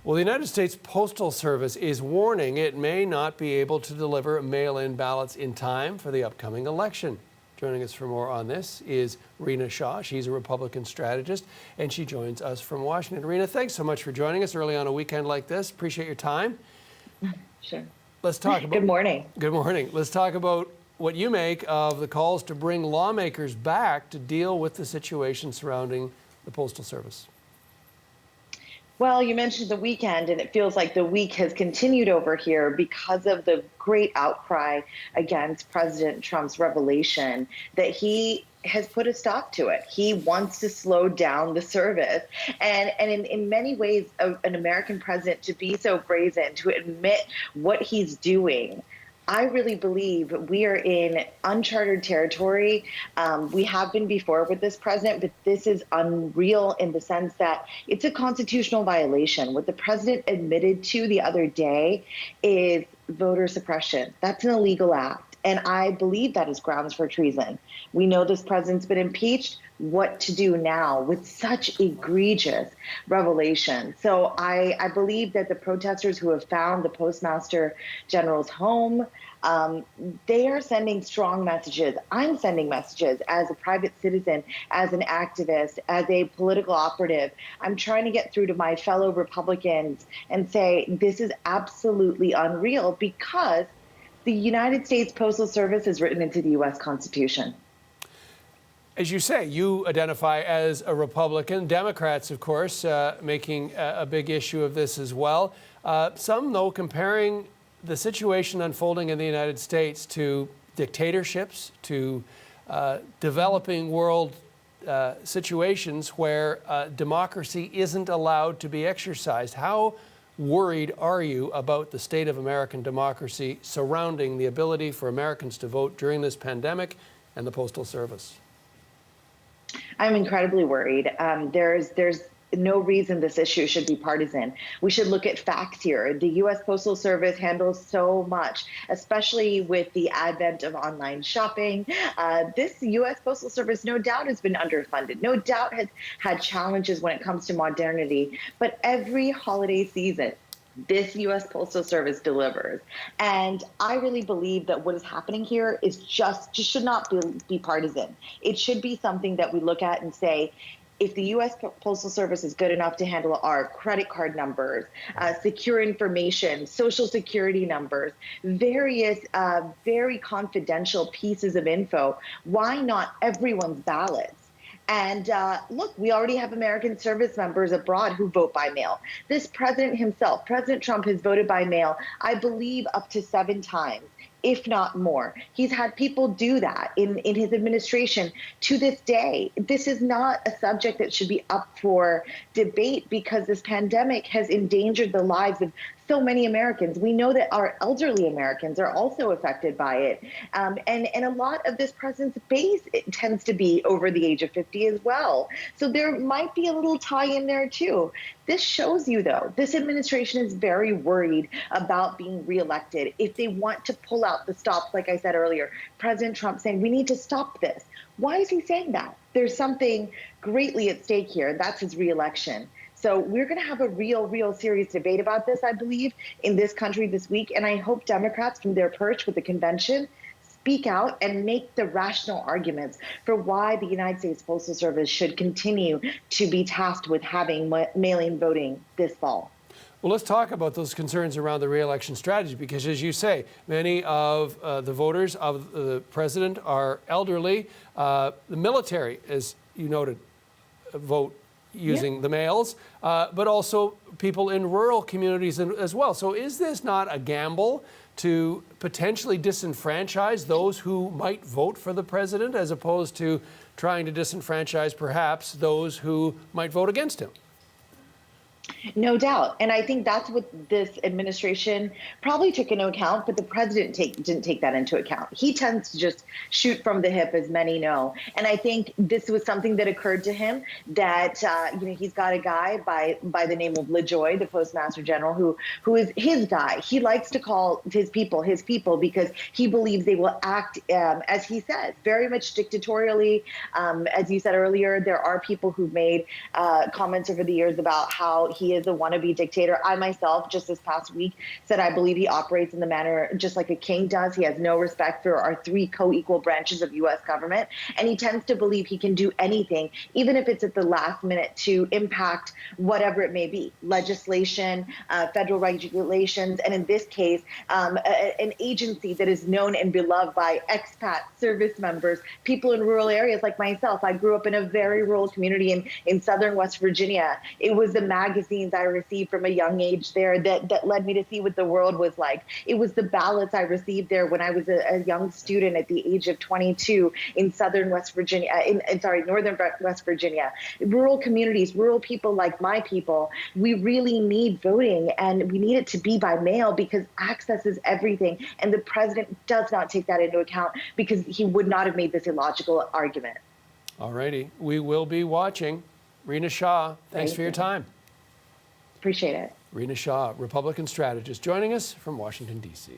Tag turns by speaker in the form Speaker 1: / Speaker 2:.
Speaker 1: Well, the United States Postal Service is warning it may not be able to deliver mail-in ballots in time for the upcoming election. Joining us for more on this is Rina Shah. She's a Republican strategist, and she joins us from Washington. Rina, thanks so much for joining us early on a weekend like this. Appreciate your time.
Speaker 2: Sure.
Speaker 1: Let's talk about.
Speaker 2: Good morning.
Speaker 1: Good morning. Let's talk about what you make of the calls to bring lawmakers back to deal with the situation surrounding the Postal Service.
Speaker 2: Well, you mentioned the weekend, and it feels like the week has continued over here because of the great outcry against President Trump's revelation that he has put a stop to it. He wants to slow down the service. And in many ways, an American president to be so brazen, to admit what he's doing, I really believe we are in uncharted territory. We have been before with this president, but this is unreal in the sense that it's a constitutional violation. What the president admitted to the other day is voter suppression. That's an illegal act. And I believe that is grounds for treason. We know this president's been impeached. What to do now with such egregious revelation? So I believe that the protesters who have found the Postmaster General's home, they are sending strong messages. I'm sending messages as a private citizen, as an activist, as a political operative. I'm trying to get through to my fellow Republicans and say this is absolutely unreal because the United States Postal Service is written into the U.S. Constitution.
Speaker 1: As you say, you identify as a Republican. Democrats, of course, making a big issue of this as well. Some, though, comparing the situation unfolding in the United States to dictatorships, to developing world situations where democracy isn't allowed to be exercised. How worried are you about the state of American democracy surrounding the ability for Americans to vote during this pandemic and the Postal Service?
Speaker 2: I'm incredibly worried. There's no reason this issue should be partisan. We should look at facts here. The U.S. Postal Service handles so much, especially with the advent of online shopping. This U.S. Postal Service, no doubt, has been underfunded. No doubt has had challenges when it comes to modernity. But every holiday season, this U.S. Postal Service delivers. And I really believe that what is happening here is just should not be partisan. It should be something that we look at and say, if the U.S. Postal Service is good enough to handle our credit card numbers, secure information, social security numbers, various very confidential pieces of info, why not everyone's ballots? And look, we already have American service members abroad who vote by mail. This president himself, President Trump, has voted by mail, I believe, up to 7 times, if not more. He's had people do that in his administration to this day. This is not a subject that should be up for debate because this pandemic has endangered the lives of so many Americans. We know that our elderly Americans are also affected by it. And a lot of this president's base tends to be over the age of 50 as well. So there might be a little tie in there too. This shows you, though, this administration is very worried about being reelected. If they want to pull out the stops, like I said earlier, President Trump saying, we need to stop this. Why is he saying that? There's something greatly at stake here. That's his reelection. So we're going to have a real serious debate about this, I believe, in this country this week. And I hope Democrats from their perch with the convention speak out and make the rational arguments for why the United States Postal Service should continue to be tasked with having mail-in voting this fall.
Speaker 1: Well, let's talk about those concerns around the re-election strategy, because as you say, many of the voters of the president are elderly. The military, as you noted, vote using the mails, but also people in rural communities as well. So is this not a gamble to potentially disenfranchise those who might vote for the president as opposed to trying to disenfranchise perhaps those who might vote against him?
Speaker 2: No doubt. And I think that's what this administration probably took into account, but the president didn't take that into account. He tends to just shoot from the hip, as many know. And I think this was something that occurred to him that, he's got a guy by the name of LaJoy, the Postmaster General, who is his guy. He likes to call his people because he believes they will act, as he says, very much dictatorially. As you said earlier, there are people who've made comments over the years about how he he is a wannabe dictator. I myself, just this past week, said I believe he operates in the manner just like a king does. He has no respect for our three co-equal branches of U.S. government, and he tends to believe he can do anything, even if it's at the last minute, to impact whatever it may be, legislation, federal regulations, and in this case, an agency that is known and beloved by expat service members, people in rural areas like myself. I grew up in a very rural community in southern West Virginia. It was the magazines I received from a young age there that led me to see what the world was like. It was the ballots I received there when I was a young student at the age of 22 in southern West Virginia, northern West Virginia. Rural communities, rural people like my people, we really need voting, and we need it to be by mail because access is everything. And the president does not take that into account because he would not have made this illogical argument.
Speaker 1: All righty. We will be watching. Rina Shah, thanks for your time.
Speaker 2: Appreciate it.
Speaker 1: Rina Shah, Republican strategist, joining us from Washington, D.C.